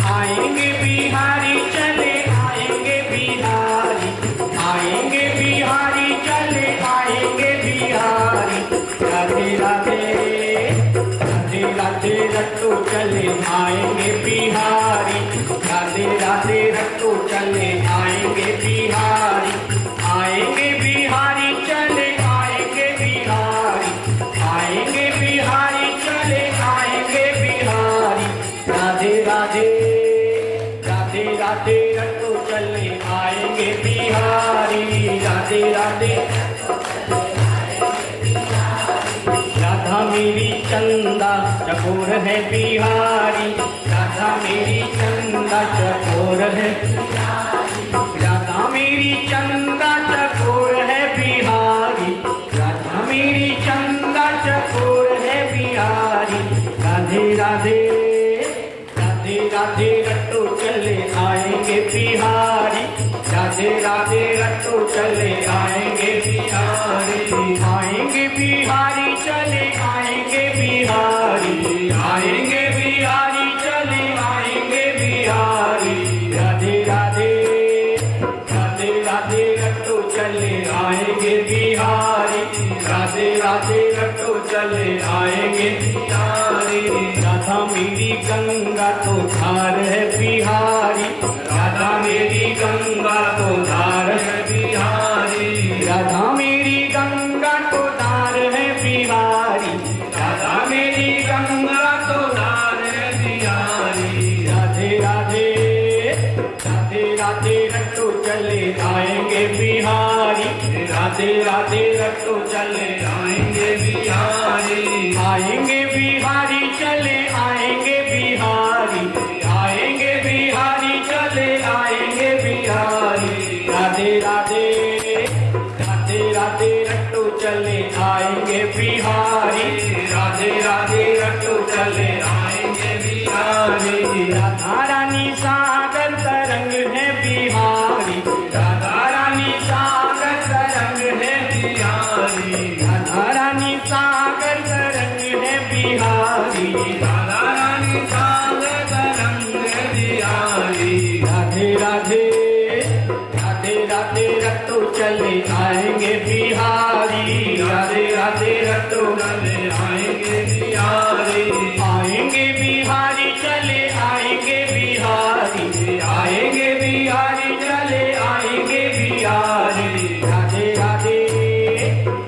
आएंगे बिहारी चले आएंगे बिहारी, आएंगे बिहारी चले आएंगे बिहारी। राधे राधे राधे राधे रट्टू चले आएंगे बिहारी, राधे राधे रट्टू चले आएंगे बिहारी। आएंगे बिहारी चले आएंगे बिहारी, आएंगे बिहारी चले आएंगे बिहारी। राधे राधे राधे राधे रट्टू चले आएंगे बिहारी, राधे राधे। राधा मेरी चंदा चकोर है बिहारी, राधा मेरी चंदा चकोर है, राधा मेरी चंदा चकोर है बिहारी, राधा मेरी चंदा चकोर है बिहारी। राधे राधे राधे राधे रट्टू चले आएंगे बिहारी, राधे राधे रट्टू चले आएंगे बिहारी। आएंगे बिहारी चले आएंगे बिहारी, आएंगे बिहारी चले आएंगे बिहारी। राधे राधे राधे राधे रट्टू चले आएंगे बिहारी, राधे राधे रट्टू चले आएंगे बिहारी। राधा मेरी गंगा तो धार है बिहारी, राधा मेरी गंगा तो धार है बिहारी, राधा मेरी गंगा तो धार है बिहारी, राधा मेरी गंगा तो धार है बिहारी। राधे राधे राधे राधे रट्टू चले आएंगे बिहारी, राधे राधे रट्टू चले आएंगे बिहारी। आएंगे बिहारी चले आएंगे बिहारी, आएंगे बिहारी चले आएंगे बिहारी। राधे राधे राधे राधे रट्टू चले आएंगे बिहारी, राधे राधे रट्टू चले आएंगे बिहारी। राधा रानी सागर तरंग है बिहारी, राधा रानी सागर तरंग है बिहारी, राधा रानी सागर तरंग है बिहारी, राधा रानी सागर तरंग है बिहारी। राधे राधे राधे राधे रट्टू चले आएंगे बिहारी, राधे राधे रट्टू चले आएंगे बिहारी। आएंगे बिहारी चले आएंगे बिहारी, आएंगे बिहारी चले आएंगे बिहारी। राधे राधे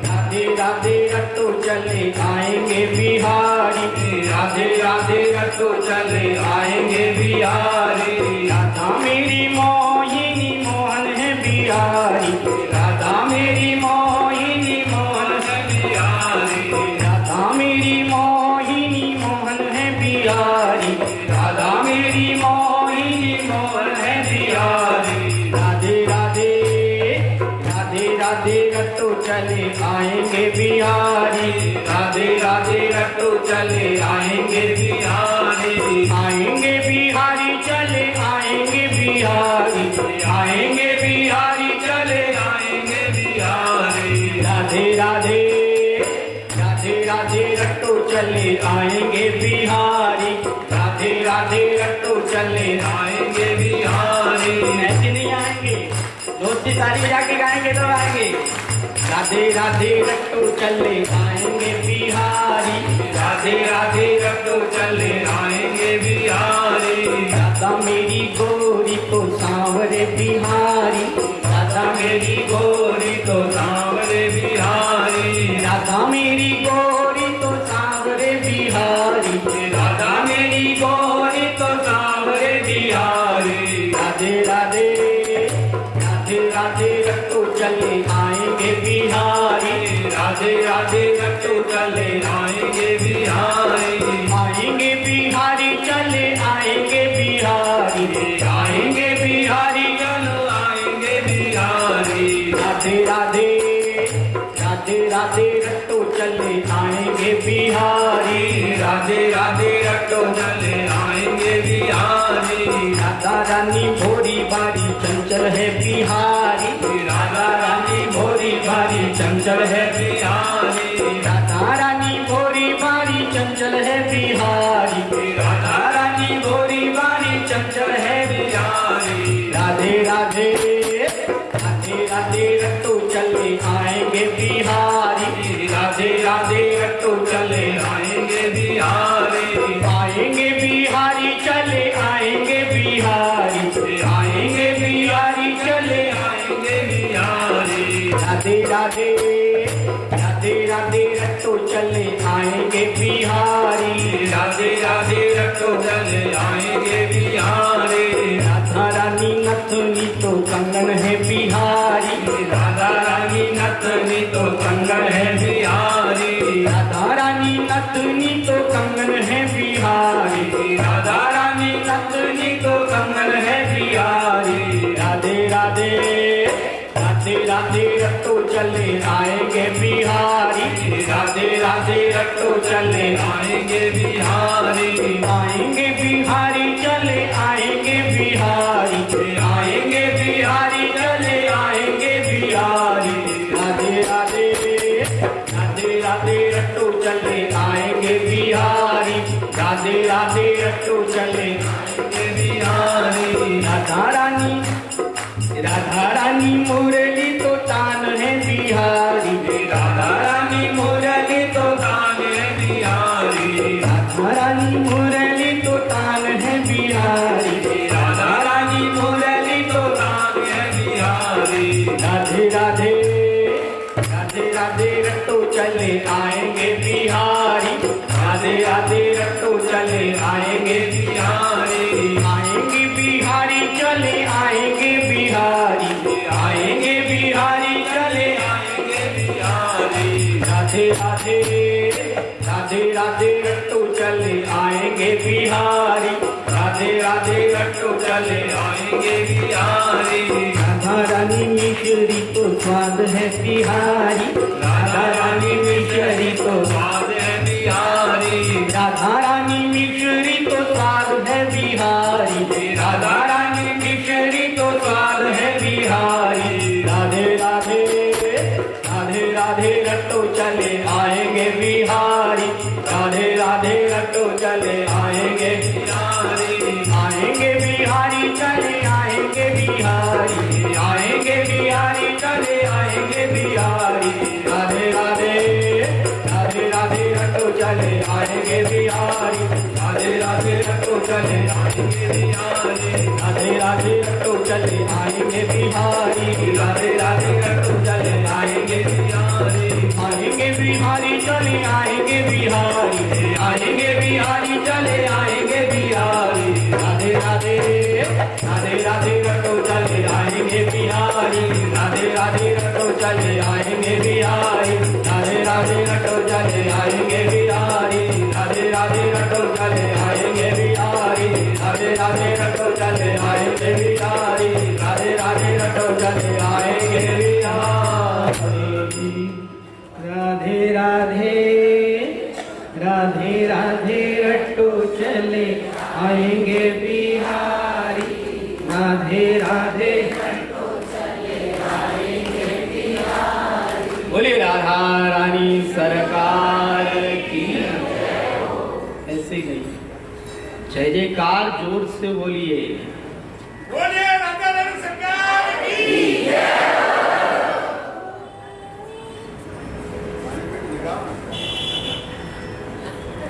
राधे राधे रट्टू चले आएंगे बिहारी, राधे राधे रट्टू चले आएंगे बिहारी। राधा मेरी मोहिनी मोहन है बिहारी, राधा मेरी मोहिनी मोहन है बिहारी, राधा मेरी मोहिनी मोहन है बिहारी, राधा मेरी मोहिनी मोहन है बिहारी। राधे राधे राधे राधे रट्टू चले आएंगे बिहारी, राधे राधे रट्टू चले आएंगे बिहारी। आएंगे बिहारी चले आएंगे बिहारी, आएंगे बिहारी चले आएंगे बिहारी। राधे राधे राधे राधे रट्टू चले आएंगे बिहारी, राधे राधे रट्टू चले आएंगे बिहारी। ऐसे नहीं आएंगे, दोस्ती सारी जाके गाएंगे तो आएंगे। राधे राधे रट्टू चले आएंगे बिहारी, राधे राधे रट्टू चले आएंगे बिहारी। राधा मेरी गोरी तो सांवरे बिहारी, राधा मेरी गोरी तो सांवरे बिहारी, राधा मेरी गोरी तो सांवरे बिहारी, राधा मेरी गोरी तो सांवरे बिहारी। राधे राधे राधे राधे रट्टू चले आएंगे बिहारी, राधे राधे रट्टू चले आएंगे बिहारी। आएंगे बिहारी चले आएंगे बिहारी, आएंगे बिहारी चलो आएंगे बिहारी। राधे राधे राधे राधे रट्टू चले आएंगे बिहारी, राधे राधे रट्टू चले आएंगे बिहारी। राधा रानी भोरी बारी चंचल है बिहारी, राधा रानी भोरी बारी चंचल है बिहारी, राधा रानी भोरी बारी चंचल है बिहारी, राधा रानी भोरी बारी चंचल है बिहारी। राधे राधे राधे राधे रट्टू चले आएंगे बिहारी। राधे राधे रट्टू चले आएंगे बिहारी। आएंगे बिहारी चले आएंगे बिहारी। आएंगे बिहारी चले आएंगे बिहारी। राधे राधे राधे राधे रट्टू चले आएंगे बिहारी। राधे राधे रट्टू चले आएंगे बिहारी। राधा रानी नथनी तो कंगन है बिहारी। राधा रानी नथनी तो कंगन है बिहारी। राधा रानी नथनी तो कंगन है बिहारी। राधा रानी नथनी तो कंगन है बिहारी। राधे राधे राधे राधे रट्टू चले आएंगे बिहारी। राधे राधे रट्टू चले आएंगे बिहारी। आएंगे बिहारी चले आएंगे बिहारी। आएंगे बिहारी चले आएंगे बिहारी। राधे राधे राधे राधे रट्टू चले आएंगे बिहारी। राधे राधे रट्टू चले आएंगे बिहारी। राधा रानी मुरली तो तान है बिहारी। राधा रानी मुरली तो तान है बिहारी। राधा रानी मुरली तो तान है बिहारी। राधा रानी मुरली तो तान है बिहारी। राधे राधे राधे राधे रट्टू चले आएंगे बिहारी। राधे राधे रट्टू चले आएंगे बिहारी। आएंगे बिहारी चले आएंगे बिहारी। आएंगे बिहारी चले आएंगे बिहारी। राधे राधे राधे राधे रट्टू चले आएंगे बिहारी। राधे राधे रट्टू चले आएंगे बिहारी। राधा रानी मिश्री तो स्वाद है बिहारी। राधा रानी मिश्री तो स्वाद है बिहारी। राधा रानी मिश्री तो स्वाद है बिहारी। राधा रानी मिश्री तो स्वाद है बिहारी। राधे राधे राधे राधे रट्टू चले आएंगे बिहारी। राधे राधे रट्टू चले आएंगे बिहारी। आएंगे बिहारी चले आएंगे बिहारी। आएंगे बिहारी चले आएंगे बिहारी। राधे राधे राधे राधे रट्टू चले आएंगे बिहारी। राधे राधे रट्टू चले आएंगे बिहारी। राधे राधे रट्टू चले आएंगे बिहारी। राधे राधे रट्टू चले आएंगे बिहारी। आएंगे बिहारी चले आएंगे बिहारी। आएंगे बिहारी चले आएंगे बिहारी। राधे राधे राधे राधे रट्टू चले आएंगे बिहारी। राधे राधे रट्टू चले आएंगे बिहारी। राधे राधे रट्टू चले आएंगे बिहारी। राधे राधे रट्टू चले आएंगे बिहारी। राधे राधे रट्टू चले आएंगे बिहारी। राधे राधे रट्टू चले आएंगे बिहारी। राधे राधे राधे राधे रट्टू चले आएंगे बिहारी। राधे राधे रट्टू चले आएंगे बिहारी। बोले राधा रानी सरकार की ऐसे ही नहीं, जय जयकार जोर से बोलिए। बोलिए राधा रानी सरकार की जय।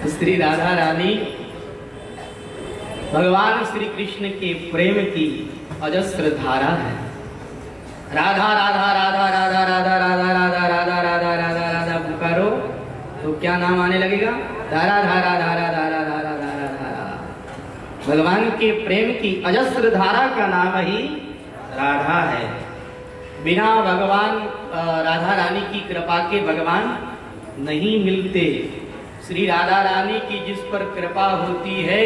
श्री राधा रानी भगवान श्री कृष्ण के प्रेम की अजस्र धारा है। राधा राधा राधा राधा राधा राधा राधा राधा राधा राधा राधा पुकारो तो क्या नाम आने लगेगा? धारा धारा धारा धारा धारा धारा धारा। भगवान के प्रेम की अजस्र धारा का नाम ही राधा है। बिना भगवान राधा रानी की कृपा के भगवान नहीं मिलते। श्री राधा रानी की जिस पर कृपा होती है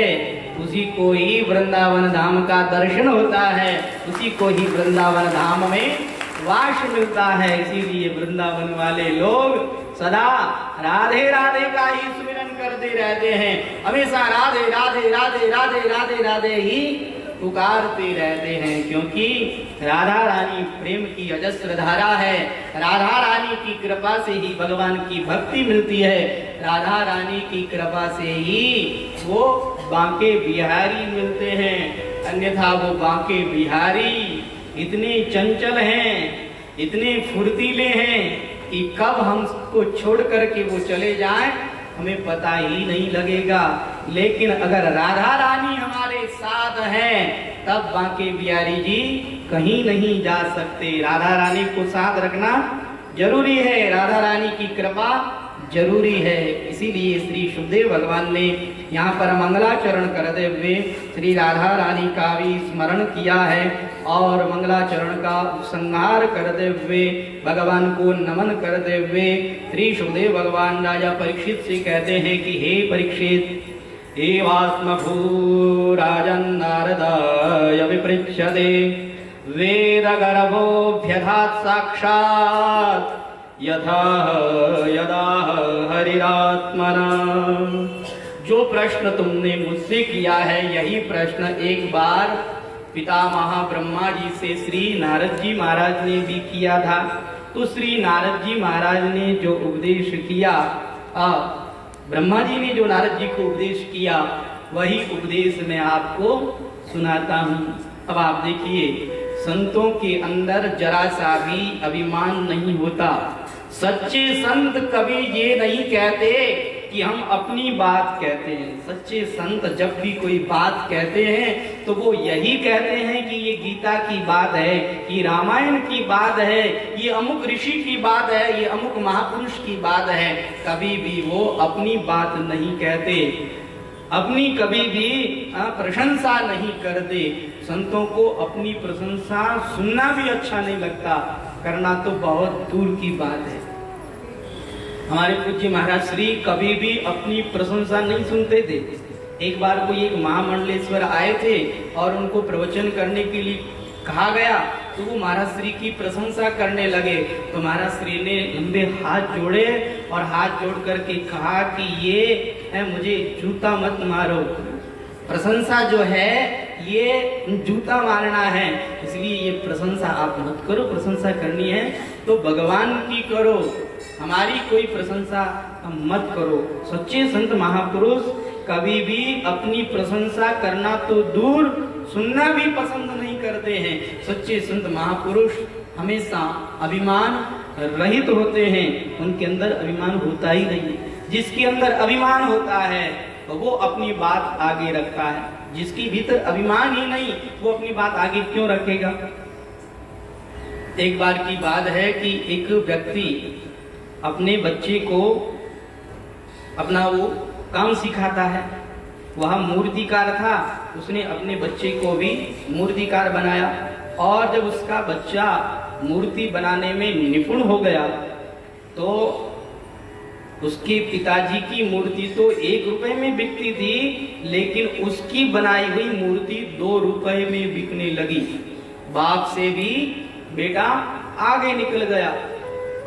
उसी को ही वृंदावन धाम का दर्शन होता है, उसी को ही वृंदावन धाम में वास मिलता है। इसीलिए वृंदावन वाले लोग सदा राधे राधे का ही सुमिरन करते रहते हैं। हमेशा राधे राधे राधे राधे राधे राधे ही पुकारते रहते हैं, क्योंकि राधा रानी प्रेम की अजस्र धारा है। राधा रानी की कृपा से ही भगवान की भक्ति मिलती है। राधा रानी की कृपा से ही वो बांके बिहारी मिलते हैं। अन्यथा वो बांके बिहारी इतने चंचल हैं, इतने फुर्तीले हैं कि कब हमको छोड़ करके वो चले जाएं हमें पता ही नहीं लगेगा। लेकिन अगर राधा रानी हमारे साथ हैं तब बांके बिहारी जी कहीं नहीं जा सकते। राधा रानी को साथ रखना जरूरी है, राधा रानी की कृपा जरूरी है। इसीलिए श्री सुखदेव भगवान ने यहाँ पर मंगलाचरण करते हुए श्री राधा रानी का भी स्मरण किया है और मंगलाचरण का उपसंहार करते हुए भगवान को नमन करते हुए श्री सुखदेव भगवान राजा परीक्षित से कहते हैं कि हे परीक्षित एवात्मभू राजन् नारदाय विपृच्छते वेदगर्भोऽभ्यधात् साक्षात् यथा यदा हरिरात्मना। जो प्रश्न तुमने मुझसे किया है यही प्रश्न एक बार पितामह ब्रह्मा जी से श्री नारद जी महाराज ने भी किया था। तो श्री नारद जी महाराज ने जो उपदेश किया, ब्रह्मा जी ने जो नारद जी को उपदेश किया वही उपदेश मैं आपको सुनाता हूँ। अब आप देखिए, संतों के अंदर जरा सा भी अभिमान नहीं होता। सच्चे संत कभी ये नहीं कहते कि हम अपनी बात कहते हैं। सच्चे संत जब भी कोई बात कहते हैं तो वो यही कहते हैं कि ये गीता की बात है, ये रामायण की बात है, ये अमुक ऋषि की बात है, ये अमुक महापुरुष की बात है। कभी भी वो अपनी बात नहीं कहते, अपनी कभी भी प्रशंसा नहीं करते। संतों को अपनी प्रशंसा सुनना भी अच्छा नहीं लगता, करना तो बहुत दूर की बात है। हमारे पूज्य महाराज श्री कभी भी अपनी प्रशंसा नहीं सुनते थे। एक बार कोई एक महामंडलेश्वर आए थे और उनको प्रवचन करने के लिए कहा गया तो वो महाराज श्री की प्रशंसा करने लगे। तो महाराज श्री ने लंबे हाथ जोड़े और हाथ जोड़ करके कहा कि ये है, मुझे जूता मत मारो। प्रशंसा जो है ये जूता मारना है, इसलिए ये प्रशंसा आप मत करो। प्रशंसा करनी है तो भगवान की करो, हमारी कोई प्रशंसा मत करो। सच्चे संत महापुरुष कभी भी अपनी प्रशंसा करना तो दूर, सुनना भी पसंद नहीं करते हैं। सच्चे संत महापुरुष हमेशा अभिमान रहित होते हैं, उनके अंदर अभिमान होता ही नहीं। जिसके अंदर अभिमान होता है तो वो अपनी बात आगे रखता है, जिसके भीतर अभिमान ही नहीं वो अपनी बात आगे क्यों रखेगा। एक बार की बात है कि एक व्यक्ति अपने बच्चे को अपना वो काम सिखाता है। वह मूर्तिकार था, उसने अपने बच्चे को भी मूर्तिकार बनाया और जब उसका बच्चा मूर्ति बनाने में निपुण हो गया तो उसके पिताजी की मूर्ति तो 1 रुपए में बिकती थी, लेकिन उसकी बनाई हुई मूर्ति 2 रुपए में बिकने लगी। बाप से भी बेटा आगे निकल गया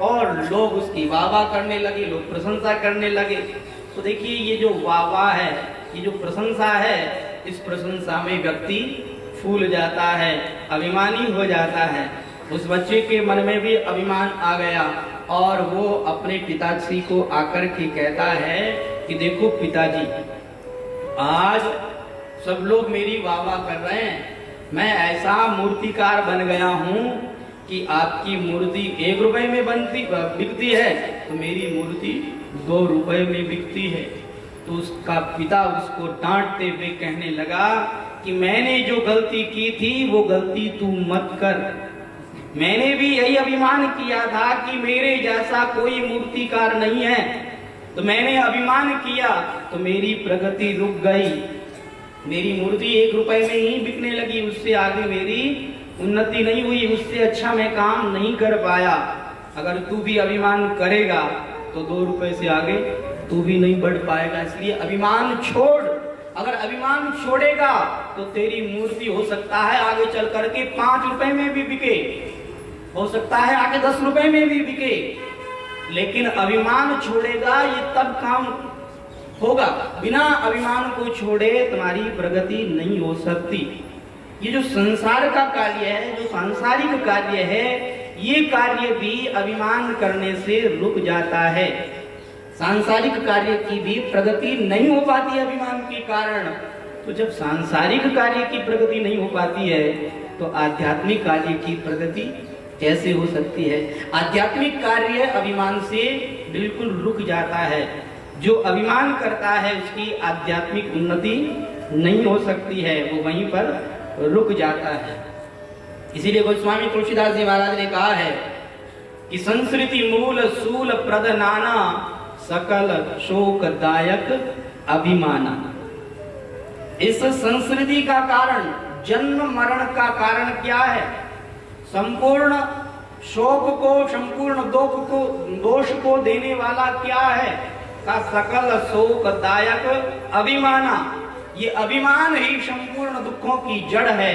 और लोग उसकी वाह वाह करने लगे, लोग प्रशंसा करने लगे। तो देखिए, ये जो वाह वाह है, ये जो प्रशंसा है, इस प्रशंसा में व्यक्ति फूल जाता है, अभिमानी हो जाता है। उस बच्चे के मन में भी अभिमान आ गया और वो अपने पिताजी को आकर के कहता है कि देखो पिताजी, आज सब लोग मेरी वाह वाह कर रहे हैं, मैं ऐसा मूर्तिकार बन गया हूँ कि आपकी मूर्ति 1 रुपए में बिकती है तो मेरी मूर्ति 2 रुपए में बिकती है। तो उसका पिता उसको डांटते हुए कहने लगा कि मैंने जो गलती की थी वो गलती तू मत कर। मैंने भी यही अभिमान किया था कि मेरे जैसा कोई मूर्तिकार नहीं है, तो मैंने अभिमान किया तो मेरी प्रगति रुक गई। मेरी मूर्ति 1 रुपए में ही बिकने लगी, उससे आगे मेरी उन्नति नहीं हुई, उससे अच्छा मैं काम नहीं कर पाया। अगर तू भी अभिमान करेगा तो 2 रुपए से आगे तू भी नहीं बढ़ पाएगा। इसलिए अभिमान छोड़। अगर अभिमान छोड़ेगा तो तेरी मूर्ति हो सकता है आगे चल करके 5 रुपए में भी बिके, हो सकता है आगे 10 रुपए में भी बिके, लेकिन अभिमान छोड़ेगा ये तब काम होगा। बिना अभिमान को छोड़े तुम्हारी प्रगति नहीं हो सकती। ये जो संसार का कार्य है, जो सांसारिक कार्य है, ये कार्य भी अभिमान करने से रुक जाता है। सांसारिक कार्य की भी प्रगति नहीं हो पाती अभिमान के कारण। तो जब सांसारिक कार्य की प्रगति नहीं हो पाती है तो आध्यात्मिक कार्य की प्रगति कैसे हो सकती है? आध्यात्मिक कार्य अभिमान से बिल्कुल रुक जाता है। जो अभिमान करता है उसकी आध्यात्मिक उन्नति नहीं हो सकती है, वो वहीं पर रुक जाता है। इसीलिए गोस्वामी तुलसीदास जी महाराज ने कहा है कि संस्कृति मूल सूल प्रद नाना सकल शोकदायक अभिमाना। इस संस्कृति का कारण, जन्म मरण का कारण क्या है? संपूर्ण शोक को, संपूर्ण दोष को देने वाला क्या है? का सकल शोकदायक अभिमाना। ये अभिमान ही संपूर्ण दुखों की जड़ है,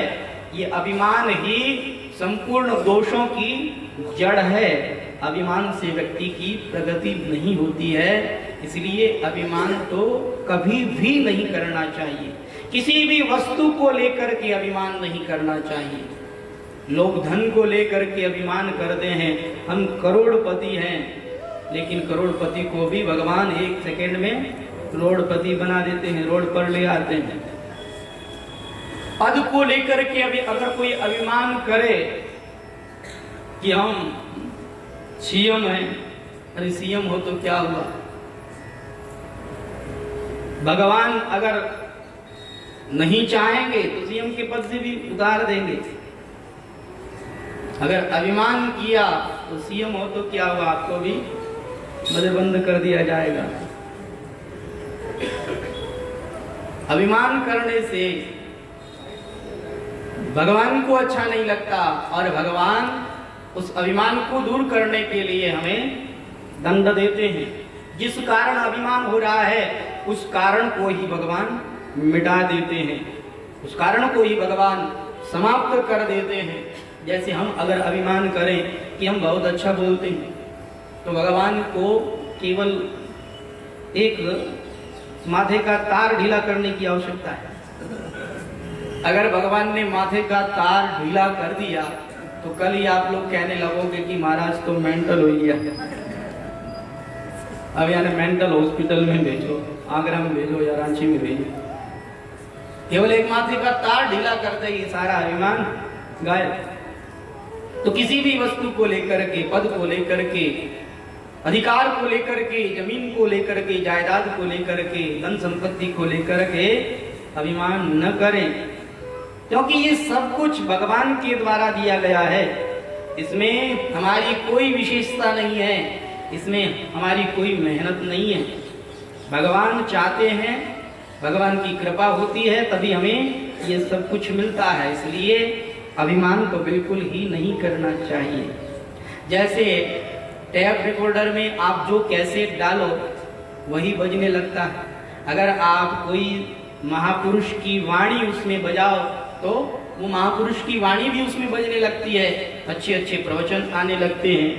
ये अभिमान ही संपूर्ण दोषों की जड़ है। अभिमान से व्यक्ति की प्रगति नहीं होती है, इसलिए अभिमान तो कभी भी नहीं करना चाहिए। किसी भी वस्तु को लेकर के अभिमान नहीं करना चाहिए। लोग धन को लेकर के अभिमान करते हैं, हम करोड़पति हैं, लेकिन करोड़पति को भी भगवान एक सेकंड में करोड़पति बना देते हैं, रोड पर ले आते हैं। पद को लेकर के अभी अगर कोई अभिमान करे कि हम सीएम हैं, अरे सीएम हो तो क्या हुआ? भगवान अगर नहीं चाहेंगे तो सीएम के पद से भी उतार देंगे। अगर अभिमान किया तो सीएम हो तो क्या हुआ, आपको भी बंद कर दिया जाएगा। अभिमान करने से भगवान को अच्छा नहीं लगता, और भगवान उस अभिमान को दूर करने के लिए हमें दंड देते हैं। जिस कारण अभिमान हो रहा है उस कारण को ही भगवान मिटा देते हैं, उस कारण को ही भगवान समाप्त कर देते हैं। जैसे हम अगर अभिमान करें कि हम बहुत अच्छा बोलते हैं तो भगवान को केवल एक माथे का तार ढीला करने की आवश्यकता है। अगर भगवान ने माथे का तार ढीला कर दिया तो कल ही आप लोग कहने लगोगे कि महाराज तो मेंटल हो गया, अब यानी मेंटल हॉस्पिटल में भेजो, आगरा में भेजो या रांची में भेजो। केवल एक माथे का तार ढीला करते ही सारा अभिमान गायब। तो किसी भी वस्तु को लेकर के, पद को लेकर के, अधिकार को लेकर के, जमीन को लेकर के, जायदाद को लेकर के, धन संपत्ति को लेकर के अभिमान न करें, क्योंकि ये सब कुछ भगवान के द्वारा दिया गया है। इसमें हमारी कोई विशेषता नहीं है, इसमें हमारी कोई मेहनत नहीं है। भगवान चाहते हैं, भगवान की कृपा होती है, तभी हमें ये सब कुछ मिलता है। इसलिए अभिमान तो बिल्कुल ही नहीं करना चाहिए। जैसे टेप रिकॉर्डर में आप जो कैसेट डालो वही बजने लगता है। अगर आप कोई महापुरुष की वाणी उसमें बजाओ तो वो महापुरुष की वाणी भी उसमें बजने लगती है, अच्छे अच्छे प्रवचन आने लगते हैं।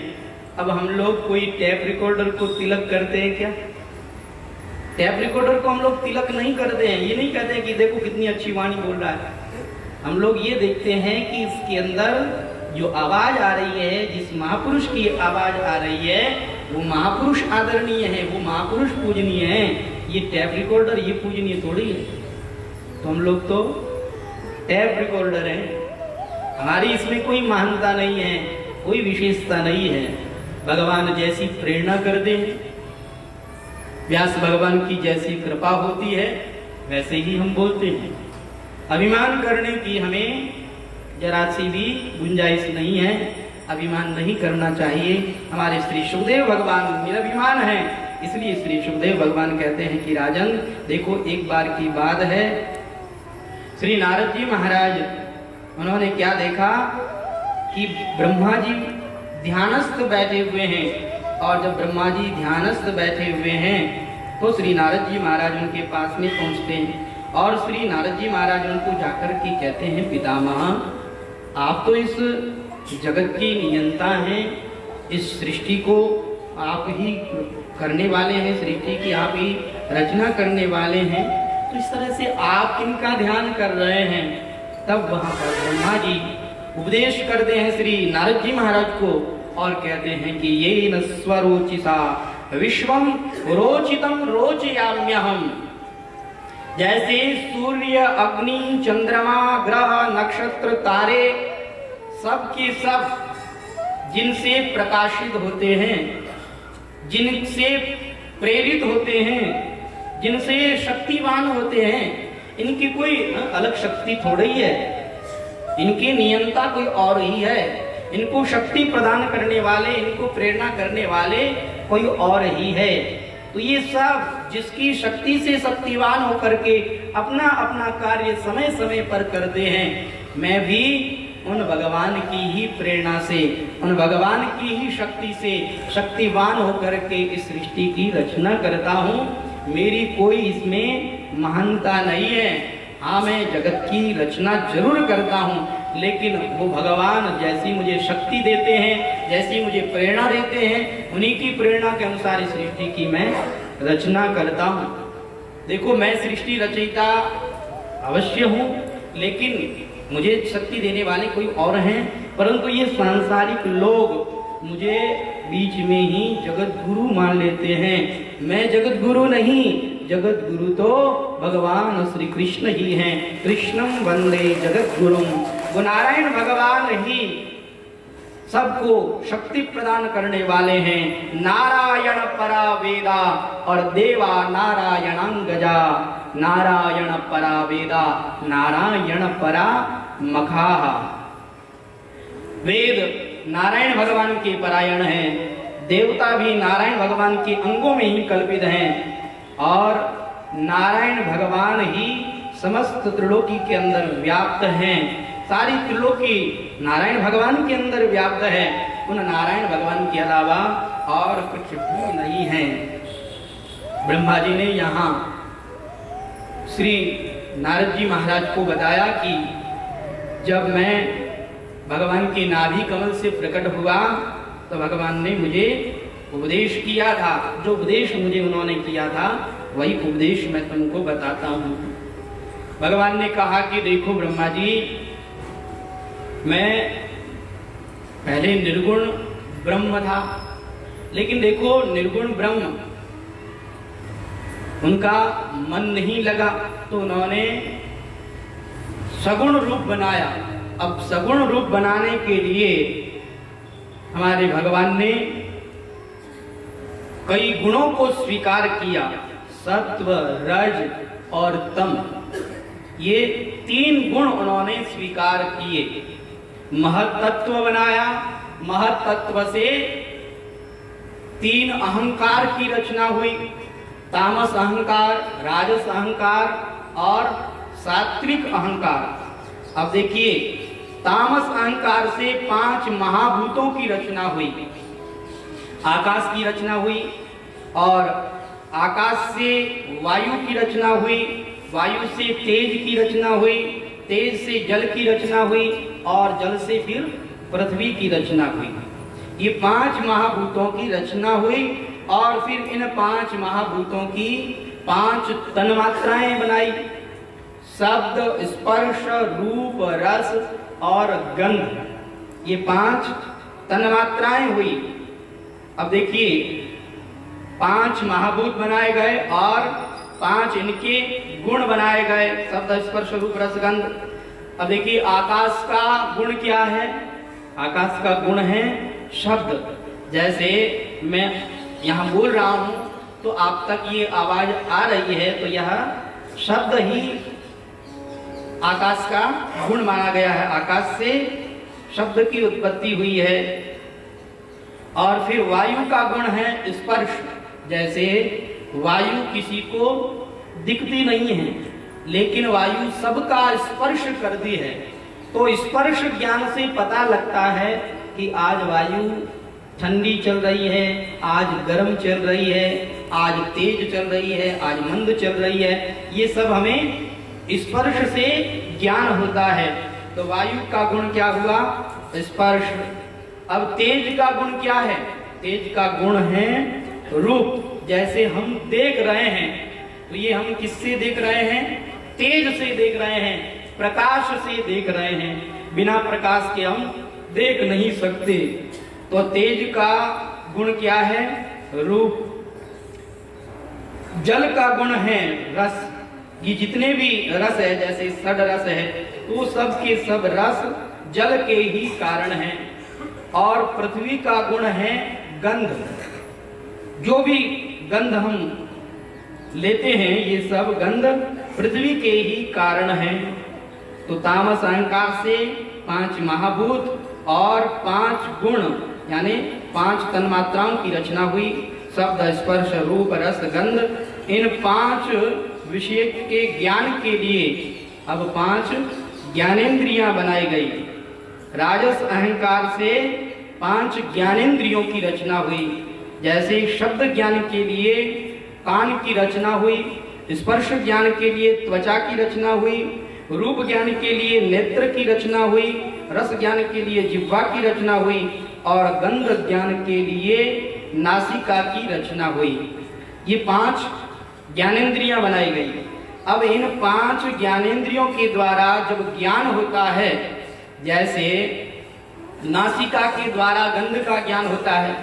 अब हम लोग कोई टेप रिकॉर्डर को तिलक करते हैं क्या? टेप रिकॉर्डर को हम लोग तिलक नहीं करते हैं। ये नहीं कहते हैं कि देखो कितनी अच्छी वाणी बोल रहा है। हम लोग ये देखते हैं कि इसके अंदर जो आवाज आ रही है, जिस महापुरुष की आवाज आ रही है, वो महापुरुष आदरणीय है, वो महापुरुष पूजनीय है। ये टेप रिकॉर्डर ये पूजनीय थोड़ी है। तो हम लोग तो टेप रिकॉर्डर हैं, हमारी इसमें कोई महानता नहीं है, कोई विशेषता नहीं है। भगवान जैसी प्रेरणा करते हैं, व्यास भगवान की जैसी कृपा होती है, वैसे ही हम बोलते हैं। अभिमान करने की हमें जरा सी भी गुंजाइश नहीं है, अभिमान नहीं करना चाहिए। हमारे श्री सुखदेव भगवान निरभिमान है, इसलिए श्री सुखदेव भगवान कहते हैं कि राजन देखो, एक बार की बात है, श्री नारद जी महाराज उन्होंने क्या देखा कि ब्रह्मा जी ध्यानस्थ बैठे हुए हैं, और जब ब्रह्मा जी ध्यानस्थ बैठे हुए हैं तो श्री नारद जी महाराज उनके पास में पहुंचते हैं, और श्री नारद जी महाराज उनको जाकर के कहते हैं, पितामह आप तो इस जगत की नियंता हैं, इस सृष्टि को आप ही करने वाले हैं, सृष्टि की आप ही रचना करने वाले हैं, तो इस तरह से आप किनका ध्यान कर रहे हैं? तब वहां पर ब्रह्मा जी उपदेश करते हैं श्री नारद जी महाराज को, और कहते हैं कि ये न स्वरोचिसा विश्वम रोचितम रोचयाम्यहम। जैसे सूर्य, अग्नि, चंद्रमा, ग्रह, नक्षत्र, तारे सब के सब जिनसे प्रकाशित होते हैं, जिनसे प्रेरित होते हैं, जिनसे शक्तिवान होते हैं, इनकी कोई अलग शक्ति थोड़ी है, इनकी नियंता कोई और ही है। इनको शक्ति प्रदान करने वाले, इनको प्रेरणा करने वाले कोई और ही है। तो ये सब जिसकी शक्ति से शक्तिवान होकर के अपना अपना कार्य समय समय पर करते हैं, मैं भी उन भगवान की ही प्रेरणा से, उन भगवान की ही शक्ति से शक्तिवान होकर के इस सृष्टि की रचना करता हूँ। मेरी कोई इसमें महानता नहीं है। हाँ, मैं जगत की रचना जरूर करता हूँ, लेकिन वो भगवान जैसी मुझे शक्ति देते हैं, जैसी मुझे प्रेरणा देते हैं, उन्हीं की प्रेरणा के अनुसार इस सृष्टि की मैं रचना करता हूँ। देखो, मैं सृष्टि रचयिता अवश्य हूँ, लेकिन मुझे शक्ति देने वाले कोई और हैं, परंतु ये सांसारिक लोग मुझे बीच में ही जगत गुरु मान लेते हैं। मैं जगत गुरु नहीं, जगत गुरु तो भगवान श्री कृष्ण ही हैं। कृष्णम वंदे जगत गुरुम। वो नारायण भगवान ही सबको शक्ति प्रदान करने वाले हैं। नारायण परा वेदा और देवा नारायणांगजा। नारायण परा वेदा, नारायण परा मखाहा। वेद नारायण भगवान के परायण हैं, देवता भी नारायण भगवान के अंगों में ही कल्पित हैं, और नारायण भगवान ही समस्त त्रिलोकी के अंदर व्याप्त हैं। सारी त्रिलोकी नारायण भगवान के अंदर व्याप्त है। उन नारायण भगवान के अलावा और कुछ भी नहीं है। ब्रह्मा जी ने यहाँ श्री नारद जी महाराज को बताया कि जब मैं भगवान के नाभि कमल से प्रकट हुआ तो भगवान ने मुझे उपदेश किया था। जो उपदेश मुझे उन्होंने किया था वही उपदेश मैं तुमको बताता हूँ। भगवान ने कहा कि देखो ब्रह्मा जी, मैं पहले निर्गुण ब्रह्म था, लेकिन देखो निर्गुण ब्रह्म उनका मन नहीं लगा तो उन्होंने सगुण रूप बनाया। अब सगुण रूप बनाने के लिए हमारे भगवान ने कई गुणों को स्वीकार किया। सत्व, रज और तम, ये 3 गुण उन्होंने स्वीकार किए। महत्त्व बनाया। महत्त्व से 3 अहंकार की रचना हुई। तामस अहंकार, राजस अहंकार और सात्विक अहंकार। अब देखिए, तामस अहंकार से 5 महाभूतों की रचना हुई। आकाश की रचना हुई, और आकाश से वायु की रचना हुई, वायु से तेज की रचना हुई, तेज से जल की रचना हुई, और जल से फिर पृथ्वी की रचना हुई। ये 5 महाभूतों की रचना हुई, और फिर इन 5 महाभूतों की 5 तन्मात्राएं बनाई। शब्द, स्पर्श, रूप, रस और गंध, ये 5 तन्मात्राएं हुई। अब देखिए, 5 महाभूत बनाए गए और 5 इनके गुण बनाए गए। शब्द, स्पर्श, रूप, रस, गंध। अब देखिए, आकाश का गुण क्या है? आकाश का गुण है शब्द। जैसे मैं यहाँ बोल रहा हूँ तो आप तक ये आवाज आ रही है, तो यह शब्द ही आकाश का गुण माना गया है। आकाश से शब्द की उत्पत्ति हुई है। और फिर वायु का गुण है स्पर्श। जैसे वायु किसी को दिखती नहीं है, लेकिन वायु सबका स्पर्श करती है, तो स्पर्श ज्ञान से पता लगता है कि आज वायु ठंडी चल रही है, आज गर्म चल रही है, आज तेज चल रही है, आज मंद चल रही है। ये सब हमें स्पर्श से ज्ञान होता है। तो वायु का गुण क्या हुआ? स्पर्श। अब तेज का गुण क्या है? तेज का गुण है रूप। जैसे हम देख रहे हैं, तो ये हम किससे देख रहे हैं? तेज से देख रहे हैं, प्रकाश से देख रहे हैं। बिना प्रकाश के हम देख नहीं सकते। तो तेज का गुण क्या है? रूप। जल का गुण है रस। ये जितने भी रस है, जैसे षड रस है, तो सब के सब रस जल के ही कारण हैं। और पृथ्वी का गुण है गंध। जो भी गंध हम लेते हैं ये सब गंध पृथ्वी के ही कारण हैं। तो तामस अहंकार से 5 महाभूत और 5 गुण यानी 5 तन्मात्राओं की रचना हुई। शब्द, स्पर्श, रूप, रस, गंध, इन 5 विषय के ज्ञान के लिए अब 5 ज्ञानेंद्रियां बनाई गई। राजस अहंकार से 5 ज्ञानेंद्रियों की रचना हुई। जैसे शब्द ज्ञान के लिए कान की रचना हुई, स्पर्श ज्ञान के लिए त्वचा की रचना हुई, रूप ज्ञान के लिए नेत्र की रचना हुई, रस ज्ञान के लिए जिह्वा की रचना हुई और गंध ज्ञान के लिए नासिका की रचना हुई। ये 5 ज्ञानेंद्रियां बनाई गई। अब इन 5 ज्ञानेंद्रियों के द्वारा जब ज्ञान होता है, जैसे नासिका के द्वारा गंध का ज्ञान होता है,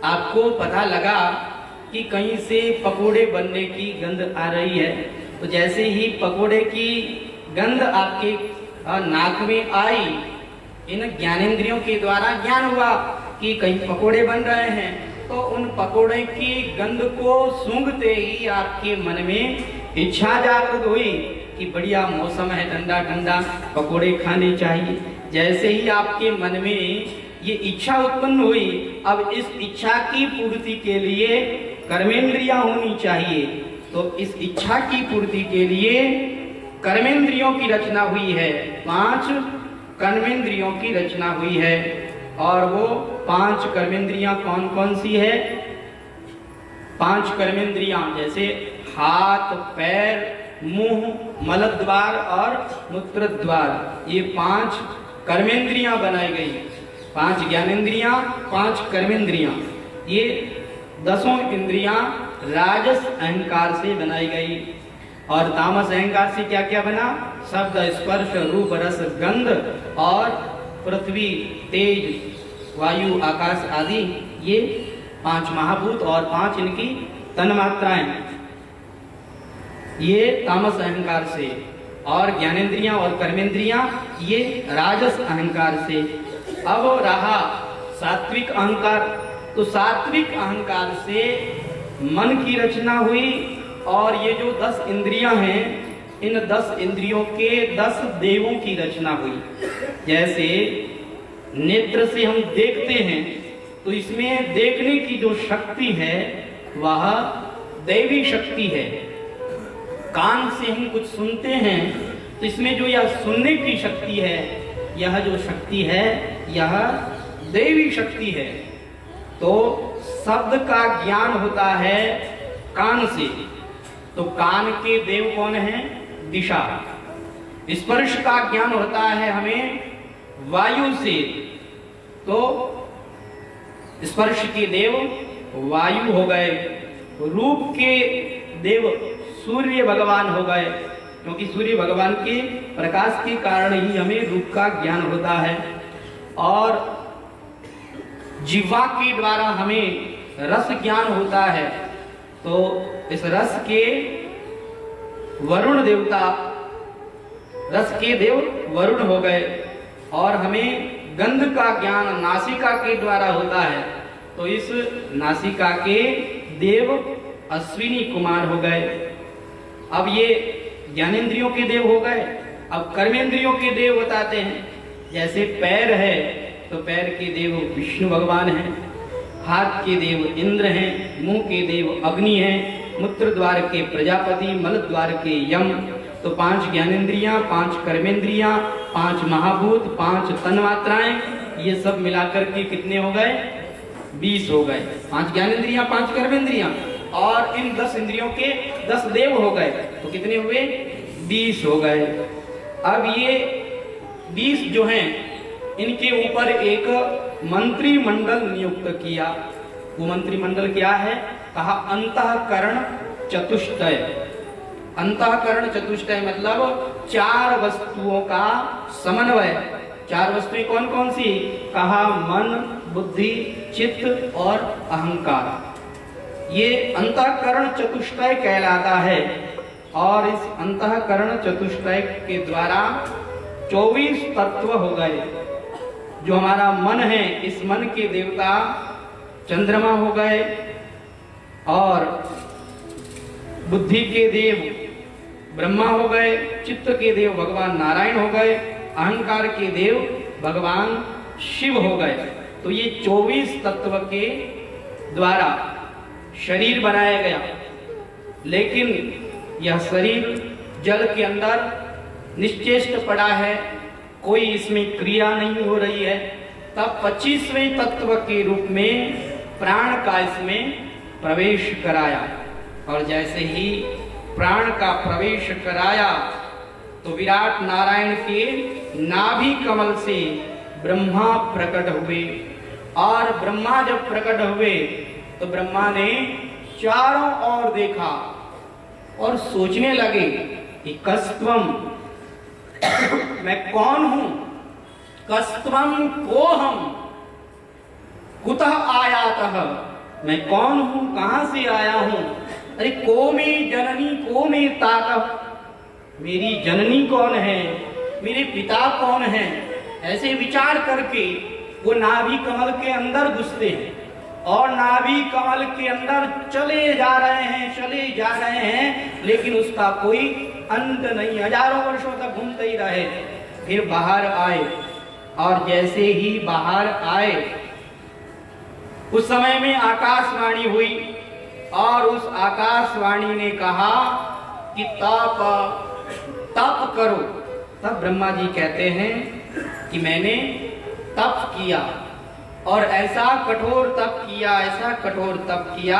आपको पता लगा कि कहीं से पकोड़े बनने की गंध आ रही है, तो जैसे ही पकोड़े की गंध आपके नाक में आई, इन ज्ञानेंद्रियों के द्वारा ज्ञान हुआ कि कहीं पकोड़े बन रहे हैं, तो उन पकोड़े की गंध को सूंघते ही आपके मन में इच्छा जागृत हुई कि बढ़िया मौसम है, ठंडा ठंडा पकोड़े खाने चाहिए। जैसे ही आपके मन में ये इच्छा उत्पन्न हुई, अब इस इच्छा की पूर्ति के लिए कर्मेंद्रियां होनी चाहिए। तो इस इच्छा की पूर्ति के लिए कर्मेंद्रियों की रचना हुई है। 5 कर्मेंद्रियों की रचना हुई है। और वो 5 कर्मेंद्रियां कौन कौन सी है? 5 कर्मेंद्रियां जैसे हाथ, पैर, मुंह, मलद्वार और मूत्रद्वार, ये 5 कर्मेंद्रियां बनाई गई। 5 ज्ञानेंद्रियां, 5 कर्मेंद्रियां, ये 10 इंद्रियां राजस अहंकार से बनाई गई। और तामस अहंकार से क्या क्या बना? शब्द, स्पर्श, रूप, रस, गंध और पृथ्वी, तेज, वायु, आकाश आदि, ये 5 महाभूत और 5 इनकी तन्मात्राएं, ये तामस अहंकार से। और ज्ञानेंद्रियां और कर्मेंद्रियां ये राजस अहंकार से। अब रहा सात्विक अहंकार। तो सात्विक अहंकार से मन की रचना हुई और ये जो 10 इंद्रियां हैं, इन 10 इंद्रियों के 10 देवों की रचना हुई। जैसे नेत्र से हम देखते हैं तो इसमें देखने की जो शक्ति है वह दैवी शक्ति है। कान से हम कुछ सुनते हैं तो इसमें जो यह सुनने की शक्ति है, यह जो शक्ति है यह दैवी शक्ति है। तो शब्द का ज्ञान होता है कान से। तो कान के देव कौन है? दिशा। स्पर्श का ज्ञान होता है हमें वायु से। तो स्पर्श के देव वायु हो गए। रूप के देव सूर्य भगवान हो गए, क्योंकि सूर्य भगवान के प्रकाश के कारण ही हमें रूप का ज्ञान होता है। और जिह्वा के द्वारा हमें रस ज्ञान होता है। तो इस रस के वरुण देवता, रस के देव वरुण हो गए। और हमें गंध का ज्ञान नासिका के द्वारा होता है। तो इस नासिका के देव अश्विनी कुमार हो गए। अब ये ज्ञानेंद्रियों के देव हो गए। अब कर्मेंद्रियों के देव बताते हैं। जैसे पैर है तो पैर के देव विष्णु भगवान हैं, हाथ के देव इंद्र हैं, मुंह के देव अग्नि हैं, मूत्र द्वार के प्रजापति, मल द्वार के यम। तो 5 ज्ञानेंद्रियां, 5 कर्मेंद्रियां, 5 महाभूत, 5 तन्मात्राएं, ये सब मिलाकर के कितने हो गए? 20 हो गए। 5 ज्ञानेंद्रियां, 5 कर्मेंद्रियां और इन 10 इंद्रियों के 10 देव हो गए। तो कितने हुए? 20 हो गए। अब ये 20 जो हैं, इनके ऊपर एक मंत्रिमंडल नियुक्त किया। वो मंत्रिमंडल क्या है? कहा अंतःकरण चतुष्टय। अंतःकरण चतुष्टय मतलब 4 वस्तुओं का समन्वय। 4 वस्तुएं कौन कौन सी? कहा मन, बुद्धि, चित्त और अहंकार। ये अंतःकरण चतुष्टय कहलाता है। और इस अंतःकरण चतुष्टय के द्वारा 24 तत्व हो गए। जो हमारा मन है, इस मन के देवता चंद्रमा हो गए, और बुद्धि के देव ब्रह्मा हो गए, चित्त के देव भगवान नारायण हो गए, अहंकार के देव भगवान शिव हो गए। तो ये 24 तत्व के द्वारा शरीर बनाया गया। लेकिन यह शरीर जल के अंदर निश्चेष्ट पड़ा है, कोई इसमें क्रिया नहीं हो रही है। तब 25वें तत्व के रूप में प्राण का इसमें प्रवेश कराया, और जैसे ही प्राण का प्रवेश कराया तो विराट नारायण के नाभि कमल से ब्रह्मा प्रकट हुए। और ब्रह्मा जब प्रकट हुए तो ब्रह्मा ने चारों ओर देखा और सोचने लगे कि कस्त्वम, मैं कौन हूं, कस्त्वम कोहम, कुतः आयातः, मैं कौन हूं, कहां से आया हूं, अरे को में जननी को में तातः, मेरी जननी कौन है, मेरे पिता कौन है। ऐसे विचार करके वो नाभि कमल के अंदर घुसते हैं और नाभि कमल के अंदर चले जा रहे हैं, चले जा रहे हैं, लेकिन उसका कोई अंत नहीं, हजारों वर्षों तक घूमते ही रहे। फिर बाहर आए, और जैसे ही बाहर आए उस समय में आकाशवाणी हुई, और उस आकाशवाणी ने कहा कि तप करो। तब ब्रह्मा जी कहते हैं कि मैंने तप किया, और ऐसा कठोर तप किया, ऐसा कठोर तप किया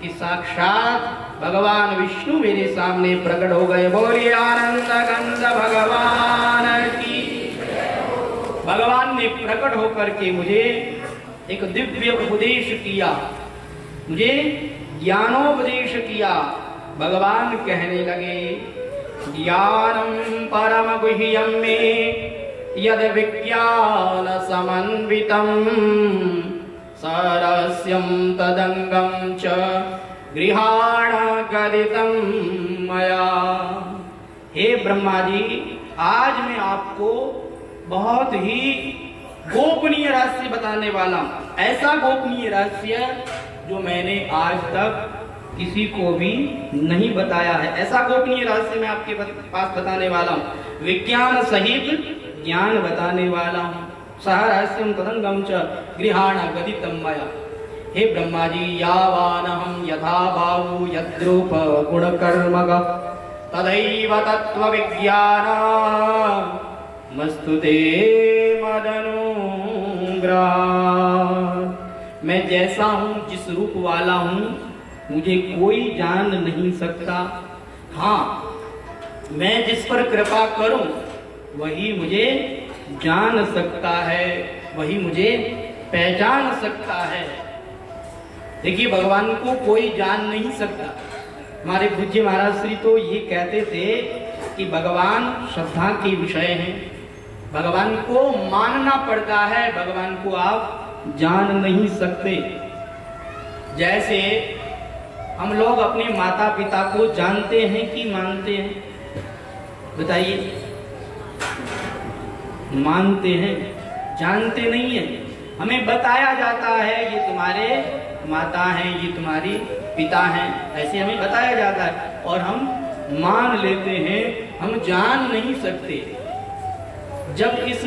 कि साक्षात भगवान विष्णु मेरे सामने प्रकट हो गए। बोलिए आनंद गंध भगवान की। भगवान ने प्रकट होकर के मुझे एक दिव्य उपदेश किया, मुझे ज्ञानोपदेश किया। भगवान कहने लगे, ज्ञानम परम गुह्यम में यद विज्ञान समन्वितम सरस्यम तदंगम च गृहाण गदितम मया। हे ब्रह्मा जी, आज मैं आपको बहुत ही गोपनीय रहस्य बताने वाला हूं। ऐसा गोपनीय रहस्य जो मैंने आज तक किसी को भी नहीं बताया है। ऐसा गोपनीय रहस्य मैं आपके पास बताने वाला हूं, विज्ञान सहित ज्ञान बताने वाला हूं। सहरहस्यम तदंगम च गृहाण गदितम मया। हे ब्रह्मा जी, यावानहं यथा भावो यद्रूप गुणकर्मग तदैव तत्व विज्ञान मस्तुते मदनुग्रह। मैं जैसा हूं, जिस रूप वाला हूं, मुझे कोई जान नहीं सकता। हाँ, मैं जिस पर कृपा करूं वही मुझे जान सकता है, वही मुझे पहचान सकता है। देखिए, भगवान को कोई जान नहीं सकता। हमारे पूज्य महाराज श्री तो ये कहते थे कि भगवान श्रद्धा के विषय हैं, भगवान को मानना पड़ता है, भगवान को आप जान नहीं सकते। जैसे हम लोग अपने माता पिता को जानते हैं कि मानते हैं, बताइए? मानते हैं, जानते नहीं है। हमें बताया जाता है ये तुम्हारे माता हैं, ये तुम्हारे पिता हैं, ऐसे हमें बताया जाता है और हम मान लेते हैं, हम जान नहीं सकते। जब इस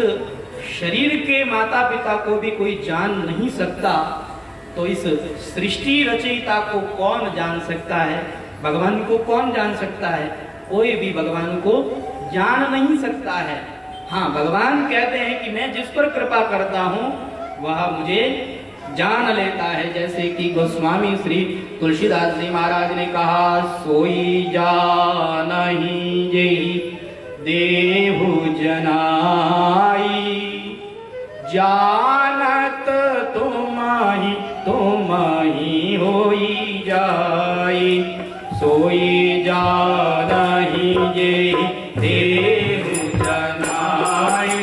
शरीर के माता पिता को भी कोई जान नहीं सकता तो इस सृष्टि रचयिता को कौन जान सकता है? भगवान को कौन जान सकता है? कोई भी भगवान को जान नहीं सकता है। हाँ, भगवान कहते हैं कि मैं जिस पर कृपा करता हूँ वह मुझे जान लेता है। जैसे कि गोस्वामी श्री तुलसीदास जी महाराज ने कहा, सोई जानहि जेहि देहु जनाई, जानत तुमहि तुमहि होई जाई। सोई जानहि जेहि देहु जनाई,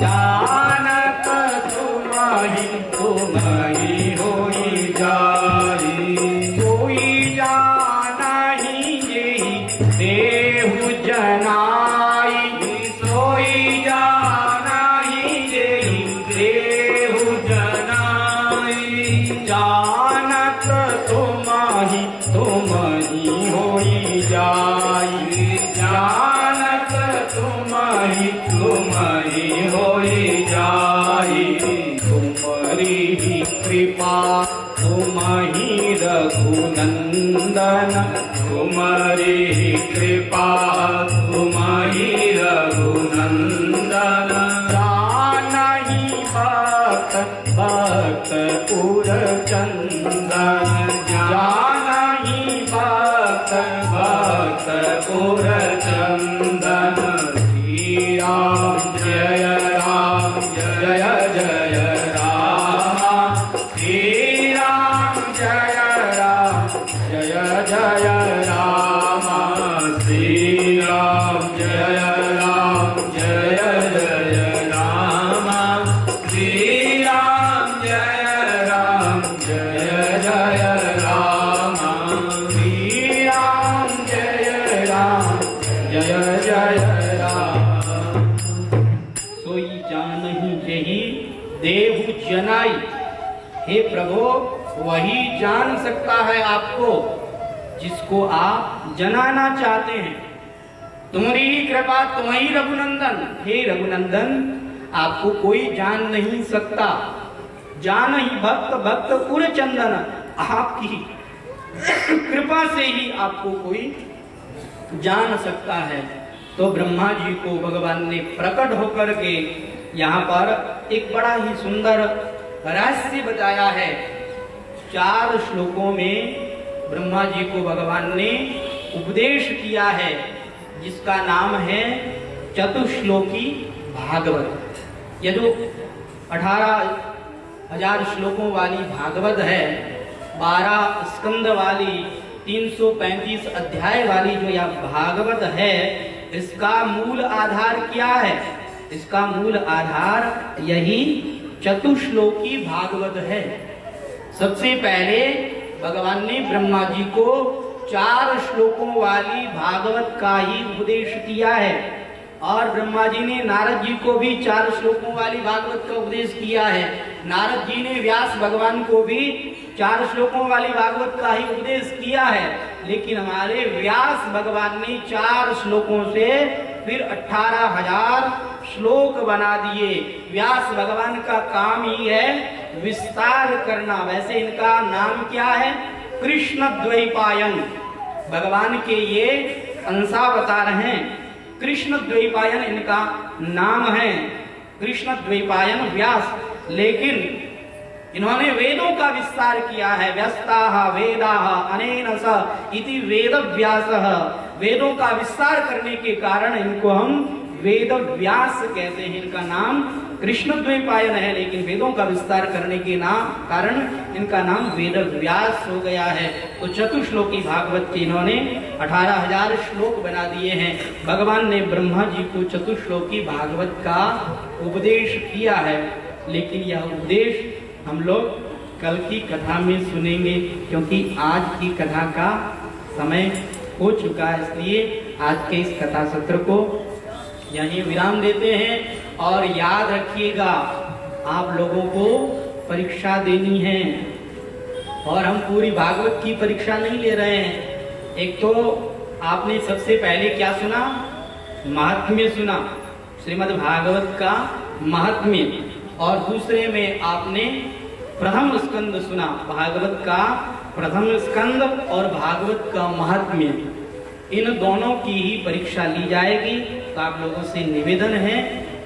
जानत तुमहि तुमहि होई जाई। सोई जानहि जेहि जाई तुम्हारी होई जाई, तुम्हारी ही कृपा तुम्हारी रघुनंदन, तुम्हारी ही कृपा तुम्हारी रघुनंदन। जानहि भक्त भक्त पुर चंदन, जानहि भक्त भक्त पुर चंदन। श्री राम जय राम जय जय राम, श्री राम जय राम जय जय राम, श्री राम जय राम जय जय राम, श्री राम जय राम जय जय राम, श्री राम जय राम जय जय राम। सोई जानहि जेहि देहु जनाई, हे प्रभु वही जान सकता है आपको जिसको आप जनाना चाहते हैं। तुम्हारी ही कृपा तुम्हारी रघुनंदन, हे रघुनंदन आपको कोई जान नहीं सकता। जान ही भक्त भक्त पुर चंदन, आपकी कृपा से ही आपको कोई जान सकता है। तो ब्रह्मा जी को भगवान ने प्रकट होकर के यहाँ पर एक बड़ा ही सुंदर रहस्य बताया है। 4 श्लोकों में ब्रह्मा जी को भगवान ने उपदेश किया है, जिसका नाम है चतुश्लोकी भागवत। ये जो 18,000 श्लोकों वाली भागवत है, 12 स्कंद वाली 335 अध्याय वाली जो यह भागवत है, इसका मूल आधार क्या है? इसका मूल आधार यही चतुश्लोकी भागवत है। सबसे पहले भगवान ने ब्रह्मा जी को 4 श्लोकों वाली भागवत का ही उपदेश किया है, और ब्रह्मा जी ने नारद जी को भी 4 श्लोकों वाली भागवत का उपदेश किया है। नारद जी ने व्यास भगवान को भी 4 श्लोकों वाली भागवत का ही उपदेश किया है। लेकिन हमारे व्यास भगवान ने 4 श्लोकों से फिर 18,000 श्लोक बना दिए। व्यास भगवान का काम ही है विस्तार करना। वैसे इनका नाम क्या है? कृष्ण द्वैपायन। भगवान के ये अंशावतार हैं। कृष्ण द्वैपायन इनका नाम है, कृष्ण द्वैपायन व्यास। लेकिन इन्होंने वेदों का विस्तार किया है। व्यस्ताः वेदाः अनेन स इति वेद व्यासः। वेदों का विस्तार करने के कारण इनको हम वेद व्यास कहते हैं। इनका नाम कृष्ण द्वैपायन है, लेकिन वेदों का विस्तार करने के कारण इनका नाम वेद व्यास हो गया है। तो चतुश्लोकी भागवत के इन्होंने 18,000 श्लोक बना दिए हैं। भगवान ने ब्रह्मा जी को चतुश्लोकी भागवत का उपदेश किया है, लेकिन यह उपदेश हम लोग कल की कथा में सुनेंगे, क्योंकि आज की कथा का समय हो चुका है। इसलिए आज के इस कथा सत्र को यहीं विराम देते हैं। और याद रखिएगा, आप लोगों को परीक्षा देनी है, और हम पूरी भागवत की परीक्षा नहीं ले रहे हैं। एक तो आपने सबसे पहले क्या सुना? महात्म्य सुना, श्रीमद् भागवत का महात्म्य। और दूसरे में आपने प्रथम स्कंद सुना, भागवत का प्रथम स्कंद और भागवत का महात्म्य। इन दोनों की ही परीक्षा ली जाएगी। तो आप लोगों से निवेदन है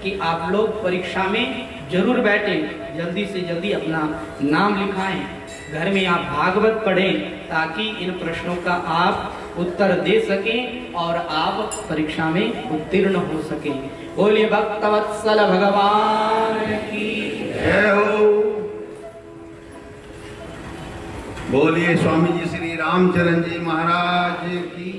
कि आप लोग परीक्षा में जरूर बैठें, जल्दी से जल्दी अपना नाम लिखाएं, घर में आप भागवत पढ़ें, ताकि इन प्रश्नों का आप उत्तर दे सकें और आप परीक्षा में उत्तीर्ण हो सकें। बोलिए भक्तवत्सल भगवान की जय हो। बोलिए स्वामी जी श्री रामचरण जी महाराज की